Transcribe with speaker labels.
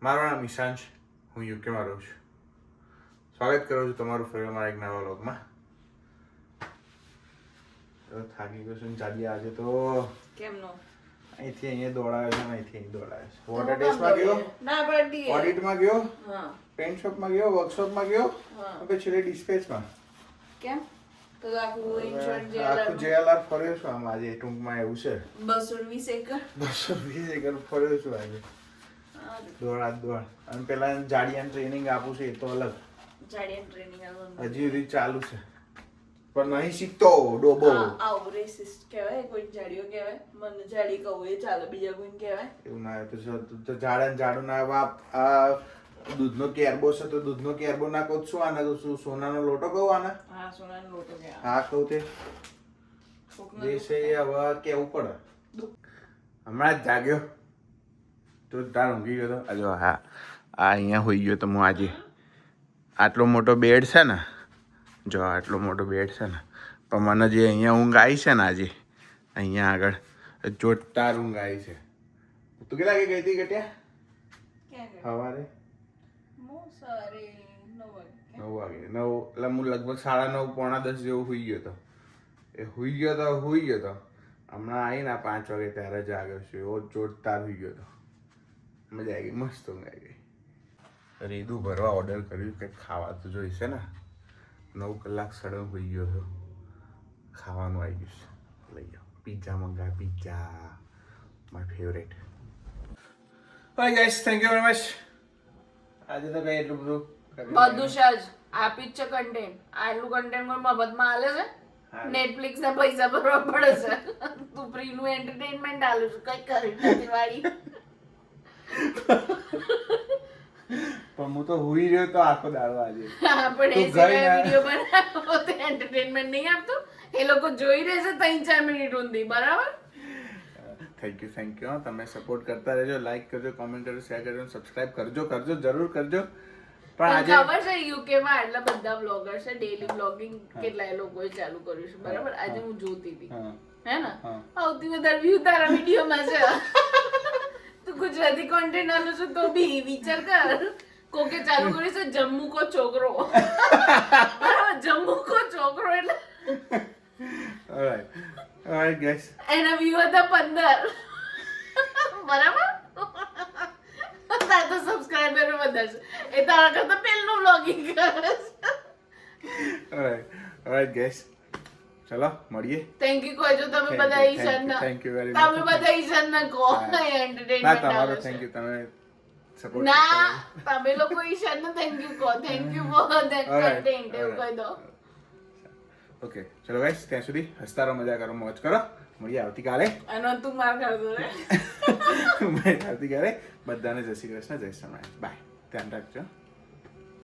Speaker 1: મારું નામ ઈશાંશ, હું યુકેમાં રહું છું. સ્વાગત કરું છું તમારું ફરી મારા એક નવા વ્લોગમાં. થાકી ગયો છું જાડી આજે તો.
Speaker 2: કેમનો?
Speaker 1: અહીંથી અહીંયા દોડાયો છે, અહીંથી અહીં દોડાયો છે. વોટર ટેસ્ટમાં ગયો,
Speaker 2: ના પડતી
Speaker 1: ઓડિટમાં ગયો,
Speaker 2: હા
Speaker 1: પેન્ટ શોપમાં ગયો, વર્કશોપમાં ગયો,
Speaker 2: હા
Speaker 1: પછી છેલ્લે ડિસ્પેચમાં.
Speaker 2: કેમ તો આખું ઇન્સ્યોરન્સ
Speaker 1: આખું JLR ફર્યો છું આમ આજે ટૂંકમાં એવું છે.
Speaker 2: 220 એકર
Speaker 1: 220 એકર ફર્યો છું આજે. દોડ. અને પેલા જાડિયાને ટ્રેનિંગ આપું છું એ તો અલગ.
Speaker 2: જાડિયન ટ્રેનિંગ આવવાનું
Speaker 1: હજી સુધી ચાલુ છે પણ નહીં શીખતો ડોબો.
Speaker 2: આવું રેસિસ્ટ કહેવાય, કોઈ જાડીઓ કહેવાય, મને જાડી કહું એ ચાલે, બીજા કોઈને કહેવાય
Speaker 1: એવું ના તો જાડું ના બાપ. આ દૂધનો કેરબો છે તો દૂધનો કેરબો ના કહું છું. આને તો શું સોનાનો લોટો કહું આને?
Speaker 2: હા સોનાનો લોટો કહેવાય.
Speaker 1: હા કહું તે
Speaker 2: કોકનો
Speaker 1: જે છે એ હવે કેવું પડે. હમણાં જ જાગ્યો તો તાર ઊંઘી ગયો તો. અજો હા આ અહીંયા હોઈ ગયો તો હું આજે. આટલો મોટો બેડ છે ને, જો આટલો મોટો બેડ છે ને, પણ મને જે અહીંયા ઊંઘ આવી છે ને આજે અહીંયા આગળ જોરદાર ઊંઘ આવી છે. તું કેટલા વાગે ગઈ હતી ગટ્યા?
Speaker 2: ક્યાં ગયો?
Speaker 1: સવારે
Speaker 2: સવારે 9 વાગે.
Speaker 1: 9 વાગે. 9 એટલે હું લગભગ 9:30 પોણા 10 જેવું હુઈ ગયો હતો. એ હુઈ ગયો તો હમણાં આવીને 5 વાગે ત્યારે જ આવ્યો છું. એવો જોરદાર હુઈ ગયો હતો. મજા આવી ગઈ, મસ્ત ઊંઘ આવી ગઈ. રીદું ભરવા ઓર્ડર કર્યું કંઈક ખાવા તો જોઈશે ને. 9 કલાક સડન હોઈ ગયો હતો. ખાવાનું આવી ગયું છે, લઈ જાઓ. પિઝા મંગાવ્યા, pizza my favourite. Bye guys, thank you very much. આજે તો કઈ એટલું બધું
Speaker 2: બધું છે જ. આપી જ છે કન્ટેન્ટ. આટલું કન્ટેન્ટ કોઈ મફતમાં આલે છે? નેટફ્લિક્સ ના પૈસા ભરવા પડે છે. તું ફ્રી નું એન્ટરટેનમેન્ટ આલું છું, કઈ કરી નથી વાળી.
Speaker 1: પણ હું તો હુઈ રહ્યો તો આખો દાડો આજે.
Speaker 2: પણ એ સિવાય વિડિયો બનાવો તો એન્ટરટેનમેન્ટ નહીં આપતો. એ લોકો જોઈ રહેશે 3-4 મિનિટ ઊંધી, બરાબર?
Speaker 1: Thank you. તમે સપોર્ટ કરતા રહેજો, લાઈક કરજો, કોમેન્ટ કરજો, શેર કરજો, સબસ્ક્રાઇબ કરજો, જરૂર કરજો. પણ આજે
Speaker 2: ખબર છે યુકે માં આટલા બધા બ્લોગર છે, ડેલી બ્લોગિંગ કેટલાય લોકોએ ચાલુ કર્યું છે, બરાબર? આજે હું જોતી હતી, હે ને, સૌથી વધારે વ્યૂ તારા વિડીયોમાં છે. તું ગુજરાતી કોન્ટેન્ટ આલું છું તો બી વિચાર કર. કોકે ચાલુ કર્યું છે જમ્મુ કો છોકરો. બરાબર, જમ્મુ કો છોકરો એટલે
Speaker 1: ઓલરાઈટ ગાઈસ.
Speaker 2: એના વ્યૂ હતા 15. બરાબર, તાર તો સબસ્ક્રાઇબર વધારે છે. એ તારા કરતા પહેલું બ્લોગિંગ કરે છે.
Speaker 1: ઓલરાઈટ ગાઈસ, ચલો મળીએ.
Speaker 2: થેન્ક યુ કહેજો તમે બધા ઈશાનના.
Speaker 1: Thank you very much.
Speaker 2: તમે બધા ઈશાનના કહો એન્ટરટેનમેન્ટ
Speaker 1: ના તમારો થેન્ક યુ, તમે સપોર્ટ
Speaker 2: ના તમે લોકો ઈશાનને થેન્ક યુ કહો. Thank you for that content એવું કહી દો.
Speaker 1: ઓકે ચલો ગાઈસ, ત્યાં સુધી હસતા રહો, મજા કરો, મોજ કરો. મળીએ આવતીકાલે.
Speaker 2: આનો તું માર કરતો રે.
Speaker 1: આવતીકાલે બધાને જય શ્રી કૃષ્ણ, જય સ્વામિનારાયણ. બાય, ધ્યાન રાખજો.